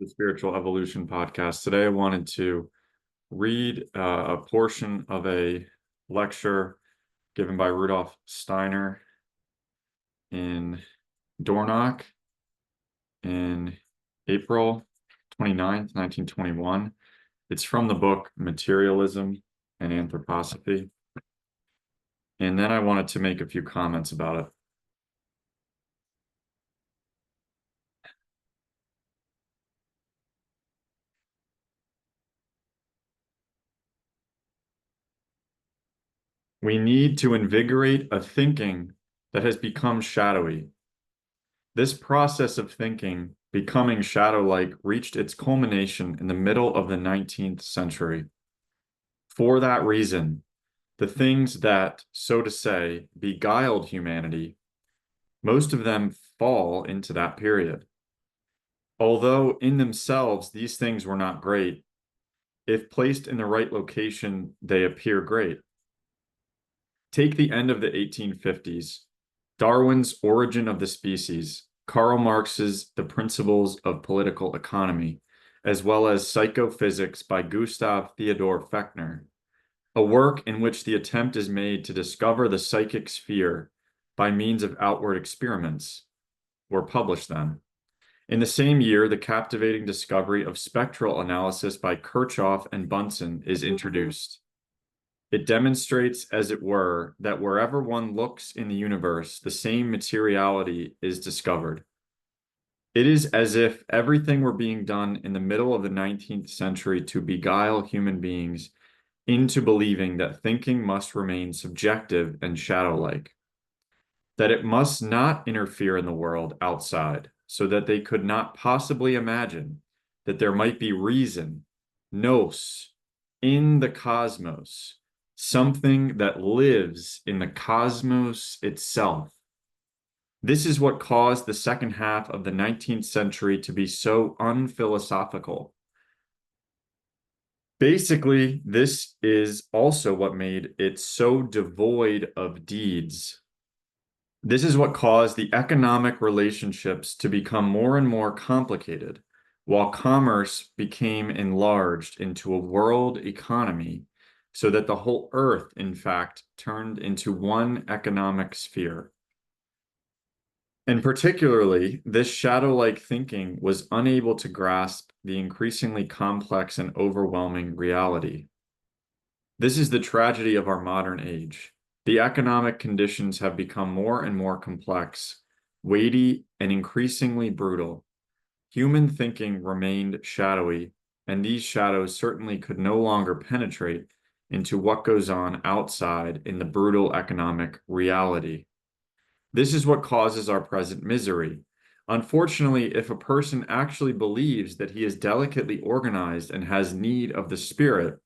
The Spiritual Evolution Podcast. Today, I wanted to read a portion of a lecture given by Rudolf Steiner in Dornach in April 29th, 1921. It's from the book Materialism and Anthroposophy. And then I wanted to make a few comments about it. We need to invigorate a thinking that has become shadowy. This process of thinking, becoming shadow-like, reached its culmination in the middle of the 19th century. For that reason, the things that, so to say, beguiled humanity, most of them fall into that period. Although in themselves these things were not great, if placed in the right location, they appear great. Take the end of the 1850s, Darwin's Origin of the Species, Karl Marx's The Principles of Political Economy, as well as Psychophysics by Gustav Theodor Fechner, a work in which the attempt is made to discover the psychic sphere by means of outward experiments, were published then. In the same year, the captivating discovery of spectral analysis by Kirchhoff and Bunsen is introduced. It demonstrates, as it were, that wherever one looks in the universe, the same materiality is discovered. It is as if everything were being done in the middle of the 19th century to beguile human beings into believing that thinking must remain subjective and shadow-like, that it must not interfere in the world outside, so that they could not possibly imagine that there might be reason, nous, in the cosmos, something that lives in the cosmos itself. This is what caused the second half of the 19th century to be so unphilosophical. Basically, this is also what made it so devoid of deeds. This is what caused the economic relationships to become more and more complicated, while commerce became enlarged into a world economy, so that the whole earth, in fact, turned into one economic sphere. And particularly, this shadow-like thinking was unable to grasp the increasingly complex and overwhelming reality. This is the tragedy of our modern age. The economic conditions have become more and more complex, weighty, and increasingly brutal. Human thinking remained shadowy, and these shadows certainly could no longer penetrate into what goes on outside in the brutal economic reality. This is what causes our present misery. Unfortunately, if a person actually believes that he is delicately organized and has need of the spirit,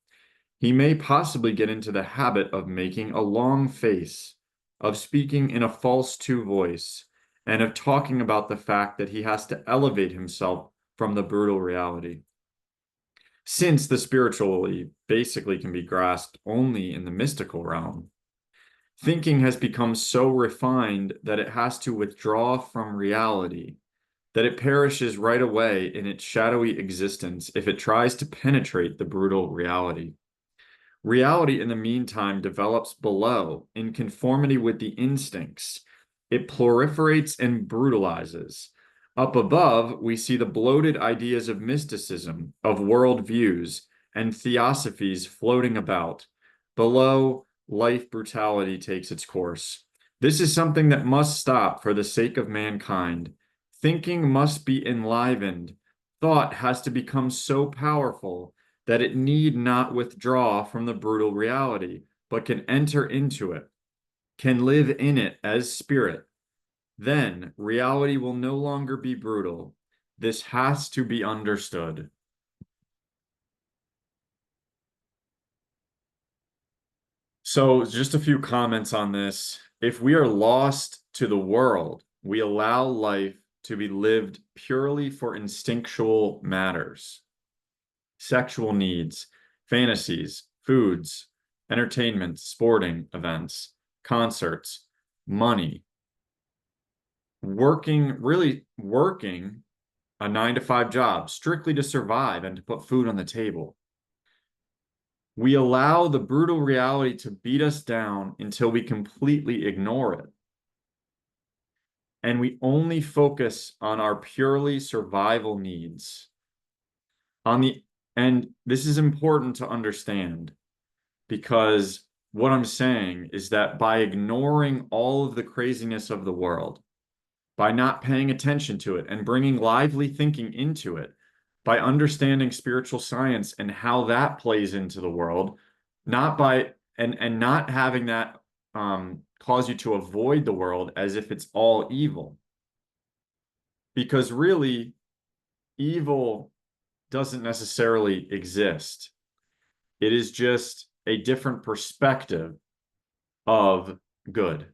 he may possibly get into the habit of making a long face, of speaking in a false two voice, and of talking about the fact that he has to elevate himself from the brutal reality. Since the spiritually basically can be grasped only in the mystical realm, thinking has become so refined that it has to withdraw from reality, that it perishes right away in its shadowy existence if it tries to penetrate the brutal reality. Reality, in the meantime, develops below, in conformity with the instincts. It proliferates and brutalizes. Up above, we see the bloated ideas of mysticism, of worldviews, and theosophies floating about. Below, life brutality takes its course. This is something that must stop for the sake of mankind. Thinking must be enlivened. Thought has to become so powerful that it need not withdraw from the brutal reality, but can enter into it, can live in it as spirit. Then reality will no longer be brutal. This has to be understood. So just a few comments on this. If we are lost to the world, we allow life to be lived purely for instinctual matters, sexual needs, fantasies, foods, entertainment, sporting events, concerts, money. Working a 9 to 5 job strictly to survive and to put food on the table. We allow the brutal reality to beat us down until we completely ignore it. And we only focus on our purely survival needs. And this is important to understand, because what I'm saying is that by ignoring all of the craziness of the world, by not paying attention to it and bringing lively thinking into it, by understanding spiritual science and how that plays into the world, not by and not having that cause you to avoid the world as if it's all evil. Because really, evil doesn't necessarily exist. It is just a different perspective of good.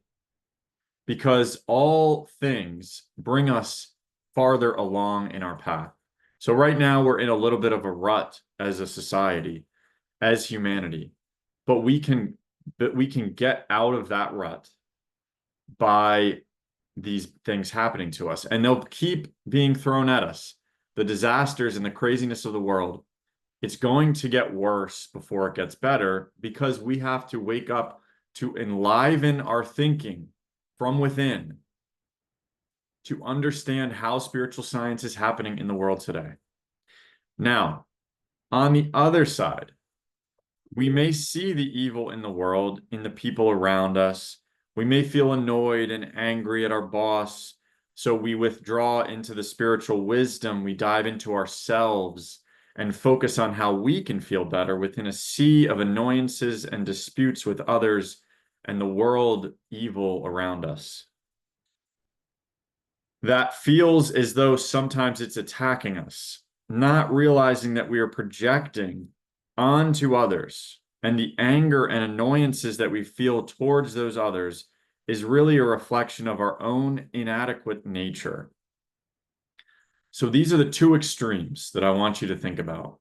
Because all things bring us farther along in our path. So right now we're in a little bit of a rut as a society, as humanity, but we can get out of that rut by these things happening to us, and they'll keep being thrown at us. The disasters and the craziness of the world, it's going to get worse before it gets better, because we have to wake up to enliven our thinking from within to understand how spiritual science is happening in the world today. Now, on the other side, we may see the evil in the world, in the people around us. We may feel annoyed and angry at our boss, so we withdraw into the spiritual wisdom. We dive into ourselves and focus on how we can feel better within a sea of annoyances and disputes with others and the world evil around us. That feels as though sometimes it's attacking us, not realizing that we are projecting onto others, and the anger and annoyances that we feel towards those others is really a reflection of our own inadequate nature. So these are the two extremes that I want you to think about,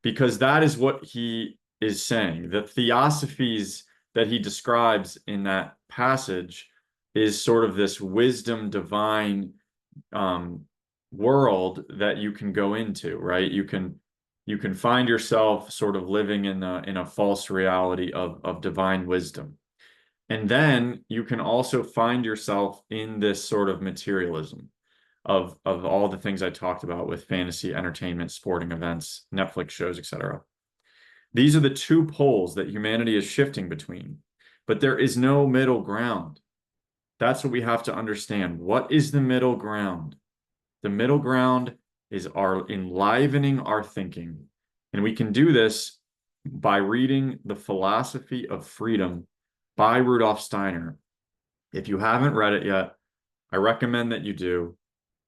because that is what he is saying. The theosophies that he describes in that passage is sort of this wisdom divine world that you can go into, right? You can find yourself sort of living in a false reality of divine wisdom. And then you can also find yourself in this sort of materialism of all the things I talked about with fantasy, entertainment, sporting events, Netflix shows, etc. These are the two poles that humanity is shifting between, but there is no middle ground. That's what we have to understand. What is the middle ground? The middle ground is our enlivening our thinking. And we can do this by reading The Philosophy of Freedom by Rudolf Steiner. If you haven't read it yet, I recommend that you do.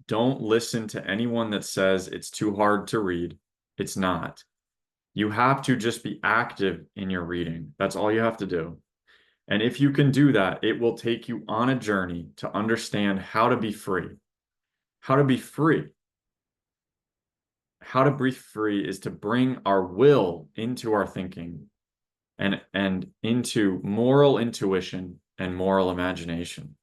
Don't listen to anyone that says it's too hard to read. It's not. You have to just be active in your reading. That's all you have to do. And if you can do that, it will take you on a journey to understand how to be free. How to be free. How to be free is to bring our will into our thinking and into moral intuition and moral imagination.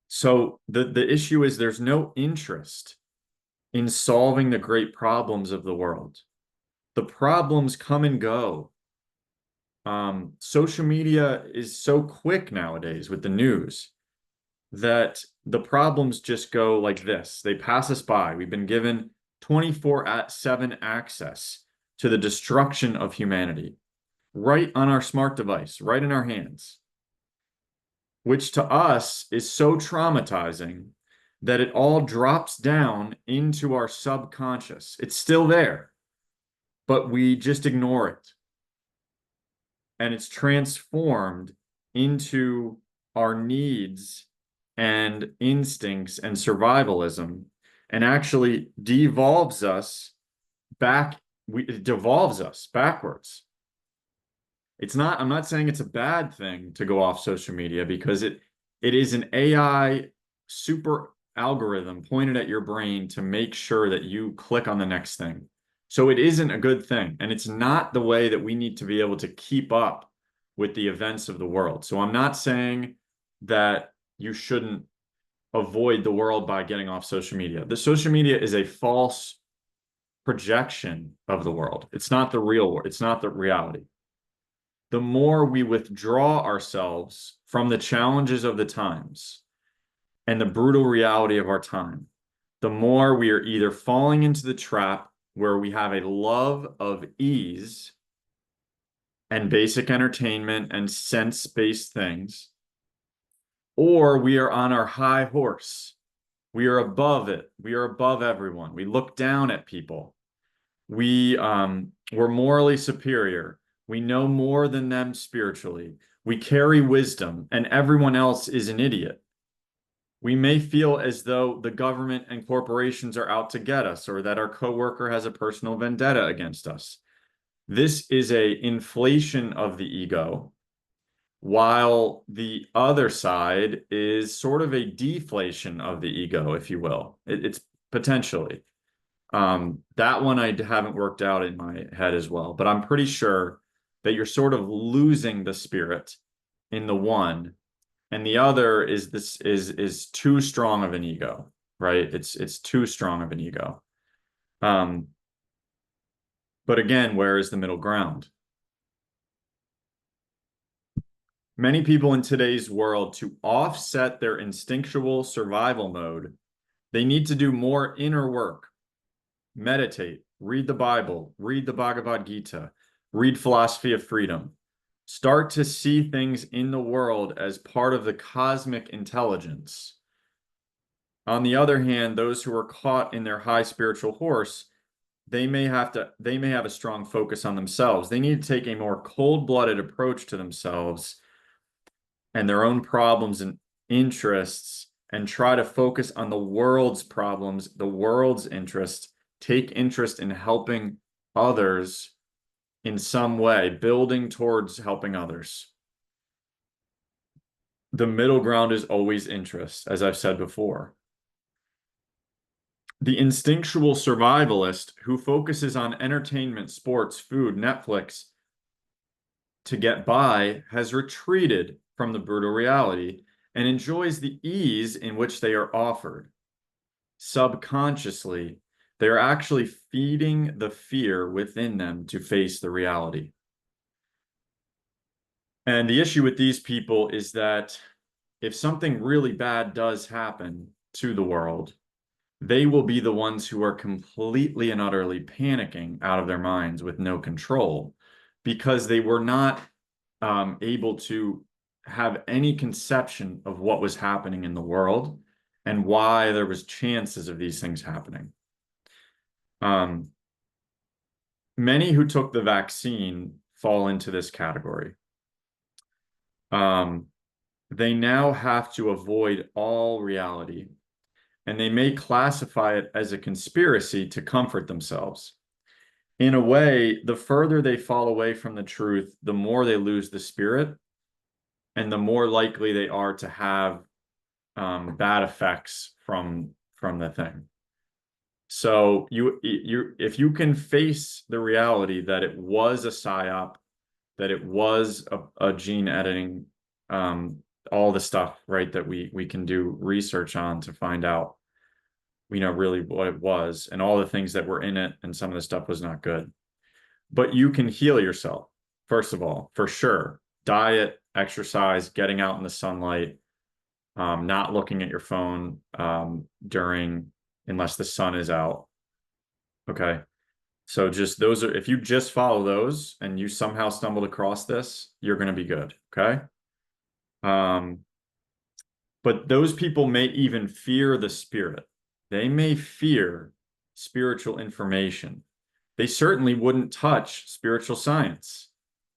So the issue is there's no interest in solving the great problems of the world. The problems come and go. Social media is so quick nowadays with the news that the problems just go like this. They pass us by. We've been given 24/7 access to the destruction of humanity right on our smart device, right in our hands, which to us is so traumatizing that it all drops down into our subconscious. It's still there, but we just ignore it. And it's transformed into our needs and instincts and survivalism, and actually devolves us back. It devolves us backwards. I'm not saying it's a bad thing to go off social media, because it is an AI super algorithm pointed at your brain to make sure that you click on the next thing. So it isn't a good thing, and it's not the way that we need to be able to keep up with the events of the world. So I'm not saying that you shouldn't avoid the world by getting off social media. The social media is a false projection of the world. It's not the real world. It's not the reality. The more we withdraw ourselves from the challenges of the times and the brutal reality of our time, the more we are either falling into the trap where we have a love of ease and basic entertainment and sense-based things, or we are on our high horse. We are above it. We are above everyone. We look down at people. We're morally superior. We know more than them spiritually. We carry wisdom, and everyone else is an idiot. We may feel as though the government and corporations are out to get us, or that our coworker has a personal vendetta against us. This is a inflation of the ego, while the other side is sort of a deflation of the ego, if you will. It's potentially. That one I haven't worked out in my head as well, but I'm pretty sure that you're sort of losing the spirit in the one, and the other is too strong of an ego, right? It's too strong of an ego. But again, where is the middle ground? Many people in today's world, to offset their instinctual survival mode, they need to do more inner work. Meditate, read the Bible, read the Bhagavad Gita, read Philosophy of Freedom. Start to see things in the world as part of the cosmic intelligence. On the other hand, those who are caught in their high spiritual horse, they may have a strong focus on themselves. They need to take a more cold-blooded approach to themselves and their own problems and interests, and try to focus on the world's problems, the world's interests, take interest in helping others in some way, building towards helping others. The middle ground is always interest, as I've said before. The instinctual survivalist who focuses on entertainment, sports, food, Netflix to get by has retreated from the brutal reality and enjoys the ease in which they are offered. Subconsciously, they are actually feeding the fear within them to face the reality. And the issue with these people is that if something really bad does happen to the world, they will be the ones who are completely and utterly panicking out of their minds with no control, because they were not able to have any conception of what was happening in the world and why there was chances of these things happening. Many who took the vaccine fall into this category. They now have to avoid all reality, and they may classify it as a conspiracy to comfort themselves. In a way, the further they fall away from the truth, the more they lose the spirit, and the more likely they are to have bad effects from the thing. So if you can face the reality that it was a psyop, that it was a gene editing, all the stuff, right, that we can do research on to find out, really what it was, and all the things that were in it, and some of the stuff was not good. But you can heal yourself, first of all, for sure. Diet, exercise, getting out in the sunlight, not looking at your phone unless the sun is out. Okay. So just those are, if you just follow those and you somehow stumbled across this, you're going to be good. Okay. But those people may even fear the spirit. They may fear spiritual information. They certainly wouldn't touch spiritual science,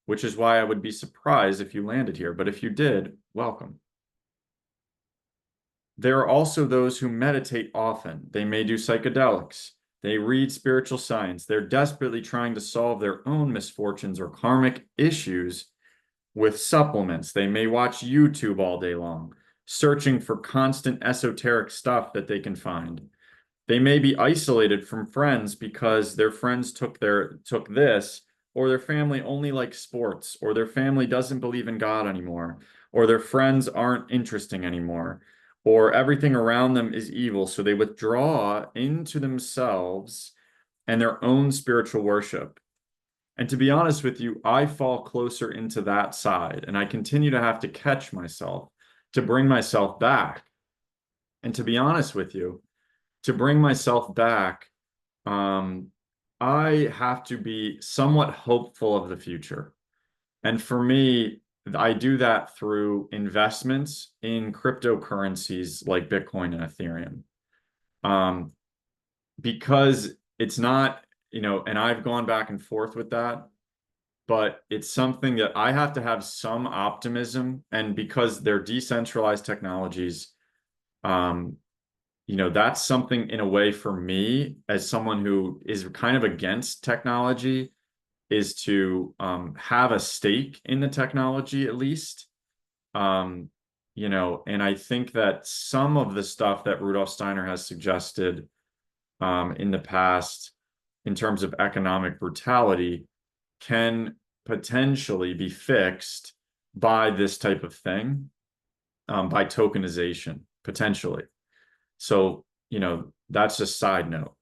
which is why I would be surprised if you landed here. But if you did, welcome. There are also those who meditate often. They may do psychedelics. They read spiritual science. They're desperately trying to solve their own misfortunes or karmic issues with supplements. They may watch YouTube all day long, searching for constant esoteric stuff that they can find. They may be isolated from friends because their friends took this, or their family only likes sports, or their family doesn't believe in God anymore, or their friends aren't interesting anymore, or everything around them is evil. So they withdraw into themselves and their own spiritual worship. And to be honest with you, I fall closer into that side, and I continue to have to catch myself to bring myself back. And to be honest with you, to bring myself back, um, I have to be somewhat hopeful of the future. And for me, I do that through investments in cryptocurrencies like Bitcoin and Ethereum. Um, because it's not, and I've gone back and forth with that, but it's something that I have to have some optimism. And because they're decentralized technologies, um, that's something in a way for me as someone who is kind of against technology is to have a stake in the technology at least. Um, and I think that some of the stuff that Rudolf Steiner has suggested in the past in terms of economic brutality can potentially be fixed by this type of thing, by tokenization, potentially. So, that's just side note.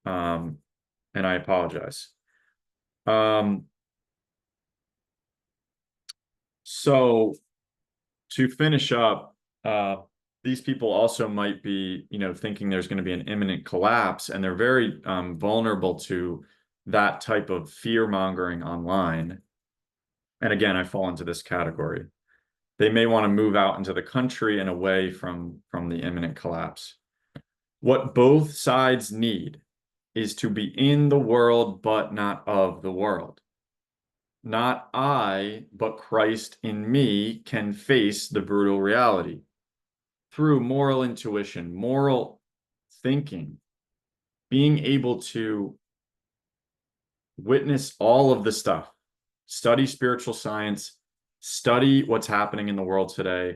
Um, and I apologize. Um, so to finish up, these people also might be, thinking there's going to be an imminent collapse, and they're very vulnerable to that type of fear mongering online. And again, I fall into this category. They may want to move out into the country and away from the imminent collapse. What both sides need is to be in the world, but not of the world. Not I, but Christ in me can face the brutal reality through moral intuition, moral thinking, being able to witness all of the stuff, study spiritual science, study what's happening in the world today,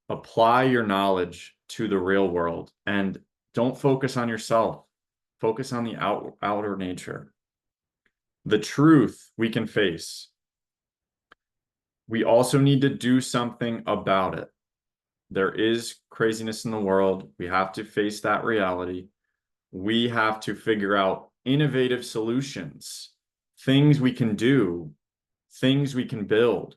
apply your knowledge to the real world, and don't focus on yourself. Focus on the outer nature. The truth we can face. We also need to do something about it. There is craziness in the world. We have to face that reality. We have to figure out innovative solutions, things we can do, things we can build,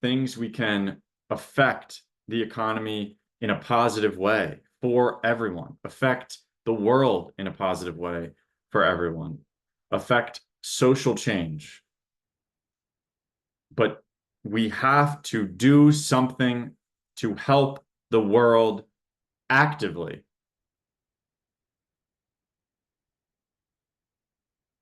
things we can affect the economy in a positive way for everyone, affect the world in a positive way for everyone, affect social change. But we have to do something to help the world actively.